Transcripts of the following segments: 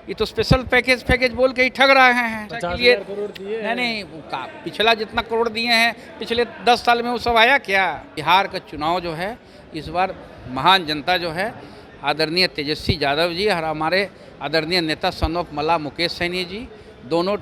ये तो special package बोल के ही ठग रहे हैं। 50,000 करोड़ दिए हैं। नहीं पिछला जितना करोड़ दिए हैं पिछले 10 साल में वो सब आया क्या। बिहार का चुनाव जो है इस बार महान जनता जो है आदरणीय तेजस्वी यादव जी और हमारे आदरणीय नेता सन ऑफ मला मुकेश सैनी जी दोनों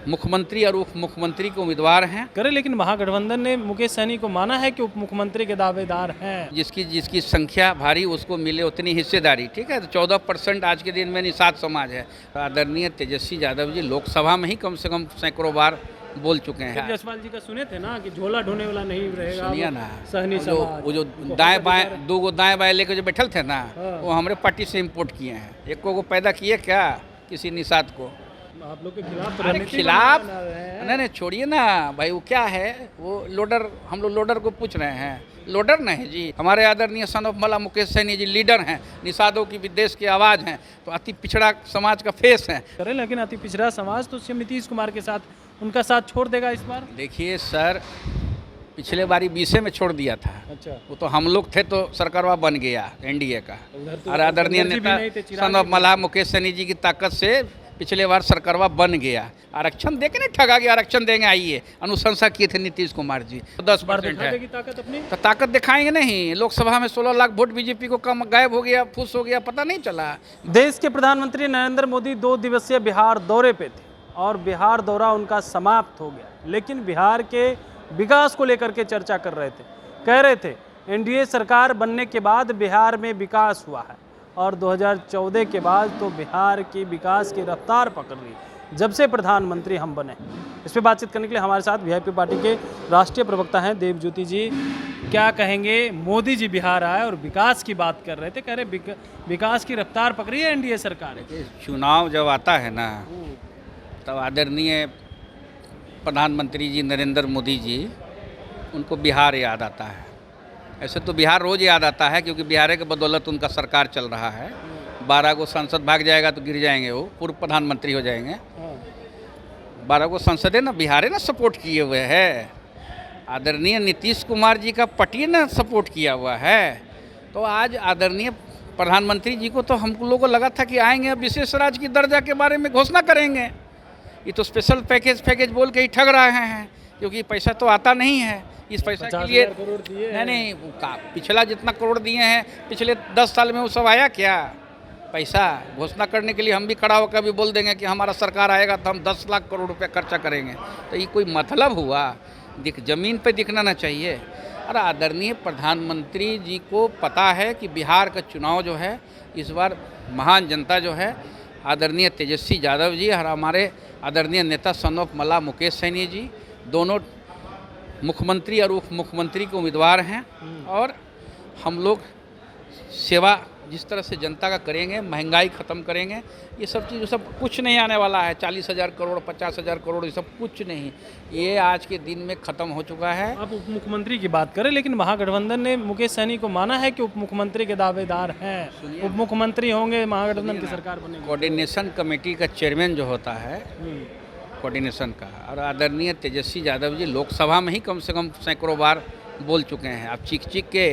मुख्यमंत्री और उप मुख्यमंत्री के उम्मीदवार हैं। करे, लेकिन महागठबंधन ने मुकेश सहनी को माना है कि उप मुख्यमंत्री के दावेदार हैं। जिसकी संख्या भारी उसको मिले उतनी हिस्सेदारी। ठीक है, तो 14% आज के दिन में निषाद समाज है। तो आदरणीय तेजस्वी यादव जी लोकसभा में ही कम से कम सैकड़ों बार बोल चुके हैं। जायसवाल जी का सुने थे ना कि झोला ढोने वाला नहीं रहेगा। सुनिए ना, सहनी समाज वो जो दाएं बाएं दो गो दाएं बाएं लेकर जो बैठल थे ना, वो हमारे पार्टी से इम्पोर्ट किए हैं। एक को पैदा किए क्या किसी निषाद को। आप लोग के खिलाफ खिलाफ नहीं छोड़िए ना भाई, वो क्या है वो लोडर। हम लोग लोडर को पूछ रहे हैं, लोडर नहीं जी। हमारे आदरणीय सन ऑफ मला मुकेश सैनी जी लीडर हैं, निषादों की विदेश की आवाज़ हैं, तो अति पिछड़ा समाज का फेस है। करे, लेकिन अति पिछड़ा समाज तो सीएम नीतीश कुमार के साथ उनका साथ छोड़ देगा इस बार। देखिए सर, पिछले बारी 20 में छोड़ दिया था। अच्छा, वो तो हम लोग थे तो सरकारवा बन गया एनडीए का। तो और आदरणीय नेता सन ऑफ मला मुकेश सैनी जी की ताकत से पिछले बार सरकारवा बन गया। आरक्षण देके नहीं ठगा गया, आरक्षण देंगे आइए। अनुशंसा किए थे नीतीश कुमार जी। 10% है ताकत अपनी, तो ताकत दिखाएंगे नहीं। लोकसभा में 16 लाख वोट बीजेपी को कम गायब हो गया, फुस हो गया, पता नहीं चला। देश के प्रधानमंत्री नरेंद्र मोदी 2 दिवसीय बिहार दौरे पे थे और बिहार दौरा उनका समाप्त हो गया, लेकिन बिहार के विकास को लेकर के चर्चा कर रहे थे। कह रहे थे एनडीए सरकार बनने के बाद बिहार में विकास हुआ है और 2014 के बाद तो बिहार की विकास की रफ्तार पकड़ ली जब से प्रधानमंत्री हम बने। इस पर बातचीत करने के लिए हमारे साथ वीआईपी पार्टी के राष्ट्रीय प्रवक्ता हैं देवज्योति जी। क्या कहेंगे, मोदी जी बिहार आए और विकास की बात कर रहे थे, कह रहे विकास की रफ्तार पकड़ी है एनडीए सरकार। चुनाव जब आता है ना तब आदरणीय प्रधानमंत्री जी नरेंद्र मोदी जी उनको बिहार याद आता है। ऐसे तो बिहार रोज़ याद आता है क्योंकि बिहार के बदौलत उनका सरकार चल रहा है। 12 को संसद भाग जाएगा तो गिर जाएंगे, वो पूर्व प्रधानमंत्री हो जाएंगे। 12 को संसदें ना बिहार ना सपोर्ट किए हुए है। आदरणीय नीतीश कुमार जी का पार्टी ना सपोर्ट किया हुआ है। तो आज आदरणीय प्रधानमंत्री जी को तो हम लोगों को लगा था कि आएंगे विशेष राज्य की दर्जा के बारे में घोषणा करेंगे। ये तो स्पेशल पैकेज बोल के ही ठग रहे हैं क्योंकि पैसा तो आता नहीं है। इस पैसा के लिए करोड़ दिए नहीं पिछला जितना करोड़ दिए हैं पिछले 10 साल में वो सब आया क्या। पैसा घोषणा करने के लिए हम भी खड़ा होकर भी बोल देंगे कि हमारा सरकार आएगा तो हम 10 लाख करोड़ रुपया खर्चा करेंगे। तो ये कोई मतलब हुआ। ज़मीन पे दिखना ना चाहिए। और आदरणीय प्रधानमंत्री जी को पता है कि बिहार का चुनाव जो है इस बार महान जनता जो है आदरणीय तेजस्वी यादव जी और हमारे आदरणीय नेता सन ऑफ मला मुकेश सैनी जी दोनों मुख्यमंत्री और उप मुख्यमंत्री के उम्मीदवार हैं। और हम लोग सेवा जिस तरह से जनता का करेंगे, महंगाई ख़त्म करेंगे, ये सब चीज़ सब कुछ नहीं आने वाला है। 40,000 करोड़ 50,000 करोड़ ये सब कुछ नहीं, ये आज के दिन में ख़त्म हो चुका है। आप उप मुख्यमंत्री की बात करें, लेकिन महागठबंधन ने मुकेश सहनी को माना है कि उप मुख्यमंत्री के दावेदार हैं। उप मुख्यमंत्री होंगे, महागठबंधन की सरकार बनेगी। कोऑर्डिनेशन कमेटी का चेयरमैन जो होता है कोऑर्डिनेशन का, और आदरणीय तेजस्वी यादव जी लोकसभा में ही कम से कम सैकड़ों बार बोल चुके हैं। अब चीख के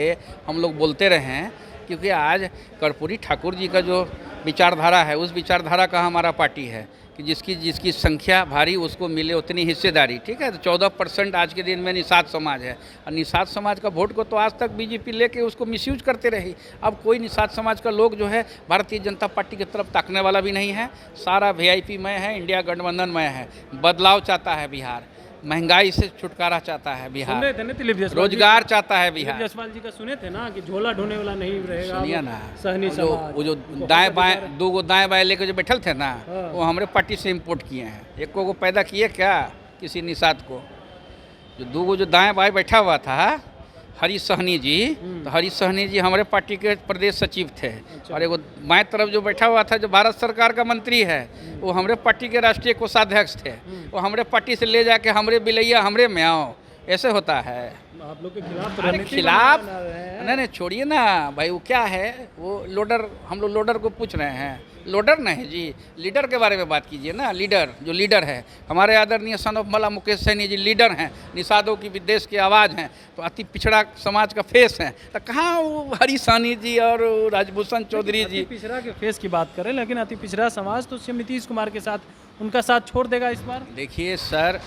हम लोग बोलते रहे हैं क्योंकि आज कर्पूरी ठाकुर जी का जो विचारधारा है उस विचारधारा का हमारा पार्टी है कि जिसकी संख्या भारी उसको मिले उतनी हिस्सेदारी। ठीक है, तो 14% आज के दिन में निषाद समाज है। और निषाद समाज का वोट को तो आज तक बीजेपी लेके उसको मिसयूज करते रही। अब कोई निषाद समाज का लोग जो है भारतीय जनता पार्टी की तरफ ताकने वाला भी नहीं है। सारा वीआईपी मय है, इंडिया गठबंधन मय है। बदलाव चाहता है बिहार, महंगाई से छुटकारा चाहता है बिहार, रोजगार चाहता है बिहार। जायसवाल जी का सुने थे ना कि झोला ढोने वाला नहीं रहेगा। सुनिए ना, सहनी समाज वो जो दाएं बाएं दो गो दाएं बाएं लेकर जो बैठल थे ना, वो हमारे पार्टी से इम्पोर्ट किए हैं। एक को पैदा किए क्या किसी निषाद को। जो दो गो जो दाएं बाएं बैठा हुआ था हरीश सहनी जी, तो हरीश सहनी जी हमारे पार्टी के प्रदेश सचिव थे। और एक बाएं तरफ जो बैठा हुआ था जो भारत सरकार का मंत्री है वो हमारे पार्टी के राष्ट्रीय कोषाध्यक्ष थे। वो हमारे पार्टी से ले जाके हमरे बिलैया हमरे में आओ, ऐसे होता है। आप लोग के खिलाफ नहीं छोड़िए ना भाई, वो क्या है वो लोडर। हम लोग लोडर को पूछ रहे हैं, लोडर नहीं जी, लीडर के बारे में बात कीजिए ना। लीडर जो लीडर है हमारे आदरणीय सन ऑफ मला मुकेश सैनी जी लीडर हैं, निषादों की भी देश की आवाज़ हैं, तो अति पिछड़ा समाज का फेस हैं। तो कहाँ वो हरी साहनी जी और राजभूषण चौधरी जी। अति पिछड़ा के फेस की बात करें, लेकिन अति पिछड़ा समाज तो सीएम नीतीश कुमार के साथ उनका साथ छोड़ देगा इस बार। देखिए सर,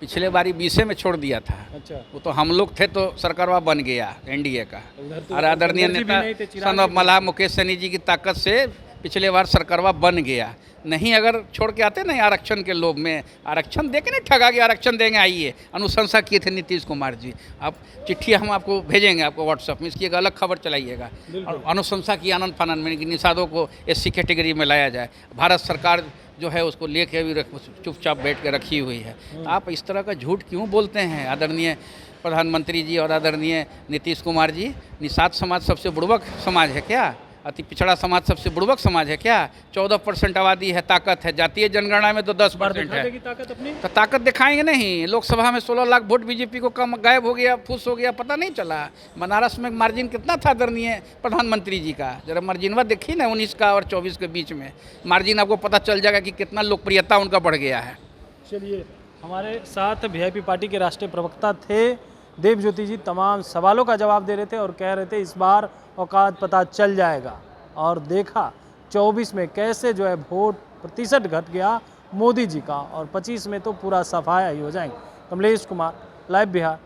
पिछले बारी 20 में छोड़ दिया था, अच्छा, वो तो हम लोग थे तो सरकारवा बन गया एनडीए का। उधर तो और आदरणीय बनर्जी भी नेता नहीं थे, चिराग सन ऑफ मला मुकेश सैनी जी की ताकत से पिछले बार सरकारवा बन गया। नहीं अगर छोड़ के आते नहीं आरक्षण के लोभ में, आरक्षण दे के नहीं ठगा के आरक्षण देंगे, आइए अनुशंसा किए थे नीतीश कुमार जी। आप चिट्ठी हम आपको भेजेंगे, आपको व्हाट्सएप में, इसकी एक अलग खबर चलाइएगा। और अनुशंसा की आनंद फानंद में कि निषादों को एससी कैटेगरी में लाया जाए। भारत सरकार जो है उसको लेके अभी चुपचाप बैठ के रखी हुई है। तो आप इस तरह का झूठ क्यों बोलते हैं आदरणीय प्रधानमंत्री जी और आदरणीय नीतीश कुमार जी? निषाद समाज सबसे बुड़बक समाज है क्या? अति पिछड़ा समाज सबसे बुड़बक समाज है क्या? 14% आबादी है, ताकत है। जातीय जनगणना में तो 10% है। ताकत अपनी तो ताकत दिखाएंगे नहीं। लोकसभा में 16 लाख वोट बीजेपी को कम गायब हो गया, फुस हो गया, पता नहीं चला। बनारस में मार्जिन कितना था आदरणीय प्रधानमंत्री जी का? जरा मार्जिनवा देखिए ना, 19 का और 24 के बीच में मार्जिन, आपको पता चल जाएगा कि कितना लोकप्रियता उनका बढ़ गया है। चलिए, हमारे साथ वीआईपी पार्टी के राष्ट्रीय प्रवक्ता थे देवज्योति जी, तमाम सवालों का जवाब दे रहे थे और कह रहे थे इस बार औकात पता चल जाएगा। और देखा 24 में कैसे जो है वोट प्रतिशत घट गया मोदी जी का, और 25 में तो पूरा सफाया ही हो जाएंगे। कमलेश कुमार, लाइव बिहार।